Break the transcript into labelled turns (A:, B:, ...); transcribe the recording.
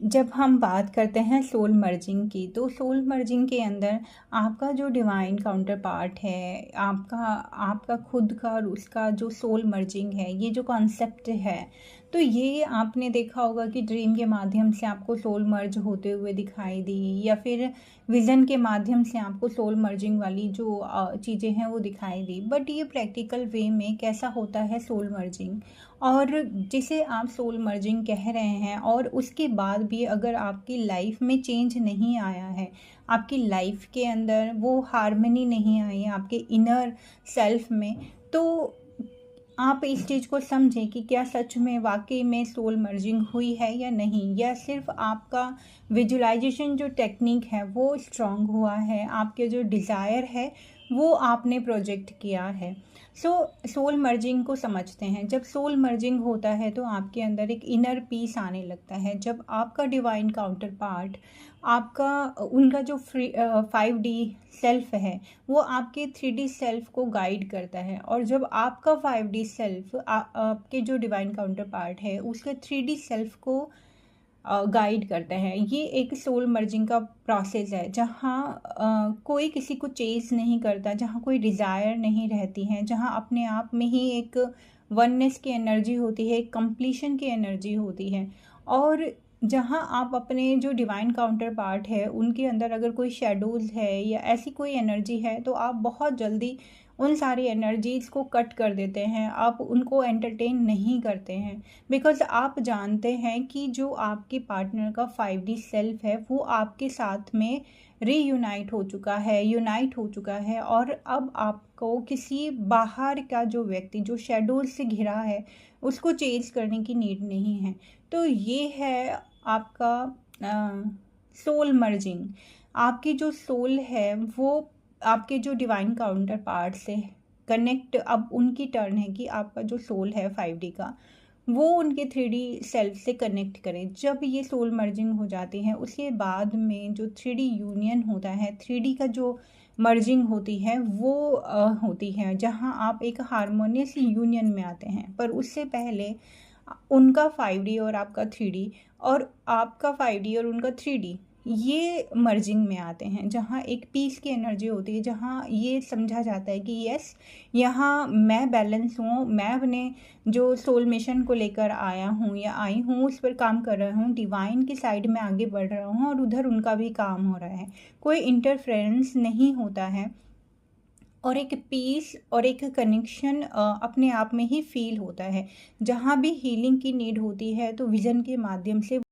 A: जब हम बात करते हैं सोल मर्जिंग की, तो सोल मर्जिंग के अंदर आपका जो डिवाइन काउंटर पार्ट है, आपका आपका खुद का और उसका जो सोल मर्जिंग है, ये जो कॉन्सेप्ट है, तो ये आपने देखा होगा कि ड्रीम के माध्यम से आपको सोल मर्ज होते हुए दिखाई दी, या फिर विज़न के माध्यम से आपको सोल मर्जिंग वाली जो चीज़ें हैं वो दिखाई दी। बट ये प्रैक्टिकल वे में कैसा होता है सोल मर्जिंग, और जिसे आप सोल मर्जिंग कह रहे हैं, और उसके बाद भी अगर आपकी लाइफ में चेंज नहीं आया है, आपकी लाइफ के अंदर वो हार्मनी नहीं आई है आपके इनर सेल्फ में, तो आप इस चीज़ को समझें कि क्या सच में वाकई में सोल मर्जिंग हुई है या नहीं, या सिर्फ आपका विजुअलाइजेशन जो टेक्निक है वो स्ट्रांग हुआ है, आपके जो डिज़ायर है वो आपने प्रोजेक्ट किया है। सोल मर्जिंग को समझते हैं। जब सोल मर्जिंग होता है तो आपके अंदर एक इनर पीस आने लगता है, जब आपका डिवाइन काउंटर पार्ट, आपका उनका जो 5D सेल्फ है, वो आपके 3D सेल्फ को गाइड करता है। और जब आपका 5D सेल्फ आपके जो डिवाइन काउंटर पार्ट है उसके 3D सेल्फ को गाइड करते हैं, ये एक सोल मर्जिंग का प्रोसेस है, जहाँ कोई किसी को चेज़ नहीं करता, जहाँ कोई डिज़ायर नहीं रहती है, जहाँ अपने आप में ही एक वननेस की एनर्जी होती है, एक कंप्लीशन की एनर्जी होती है। और जहाँ आप अपने जो डिवाइन काउंटर पार्ट है उनके अंदर अगर कोई शेडोज़ है या ऐसी कोई एनर्जी है, तो आप बहुत जल्दी उन सारी एनर्जीज़ को कट कर देते हैं, आप उनको एंटरटेन नहीं करते हैं। बिकॉज़ आप जानते हैं कि जो आपके पार्टनर का 5D सेल्फ है वो आपके साथ में रीयूनाइट हो चुका है, यूनाइट हो चुका है, और अब आपको किसी बाहर का जो व्यक्ति जो शैडोज से घिरा है उसको चेंज करने की नीड नहीं है। तो ये है आपका सोल मर्जिंग। आपकी जो सोल है वो आपके जो डिवाइन काउंटर पार्ट से कनेक्ट, अब उनकी टर्न है कि आपका जो सोल है 5D का वो उनके 3D सेल्फ से कनेक्ट करें। जब ये सोल मर्जिंग हो जाती है उसके बाद में जो 3D यूनियन होता है, 3D का जो मर्जिंग होती है वो होती है, जहाँ आप एक हारमोनियस यूनियन में आते हैं। पर उससे पहले उनका 5D और आपका 3D, और आपका 5D और उनका 3D, ये मर्जिंग में आते हैं, जहाँ एक पीस की एनर्जी होती है, जहाँ ये समझा जाता है कि यस, यहाँ मैं बैलेंस हूँ, मैं अपने जो सोल मिशन को लेकर आया हूँ या आई हूँ उस पर काम कर रहा हूँ, डिवाइन की साइड में आगे बढ़ रहा हूँ, और उधर उनका भी काम हो रहा है, कोई इंटरफेरेंस नहीं होता है, और एक पीस और एक कनेक्शन अपने आप में ही फील होता है। जहाँ भी हीलिंग की नीड होती है तो विज़न के माध्यम से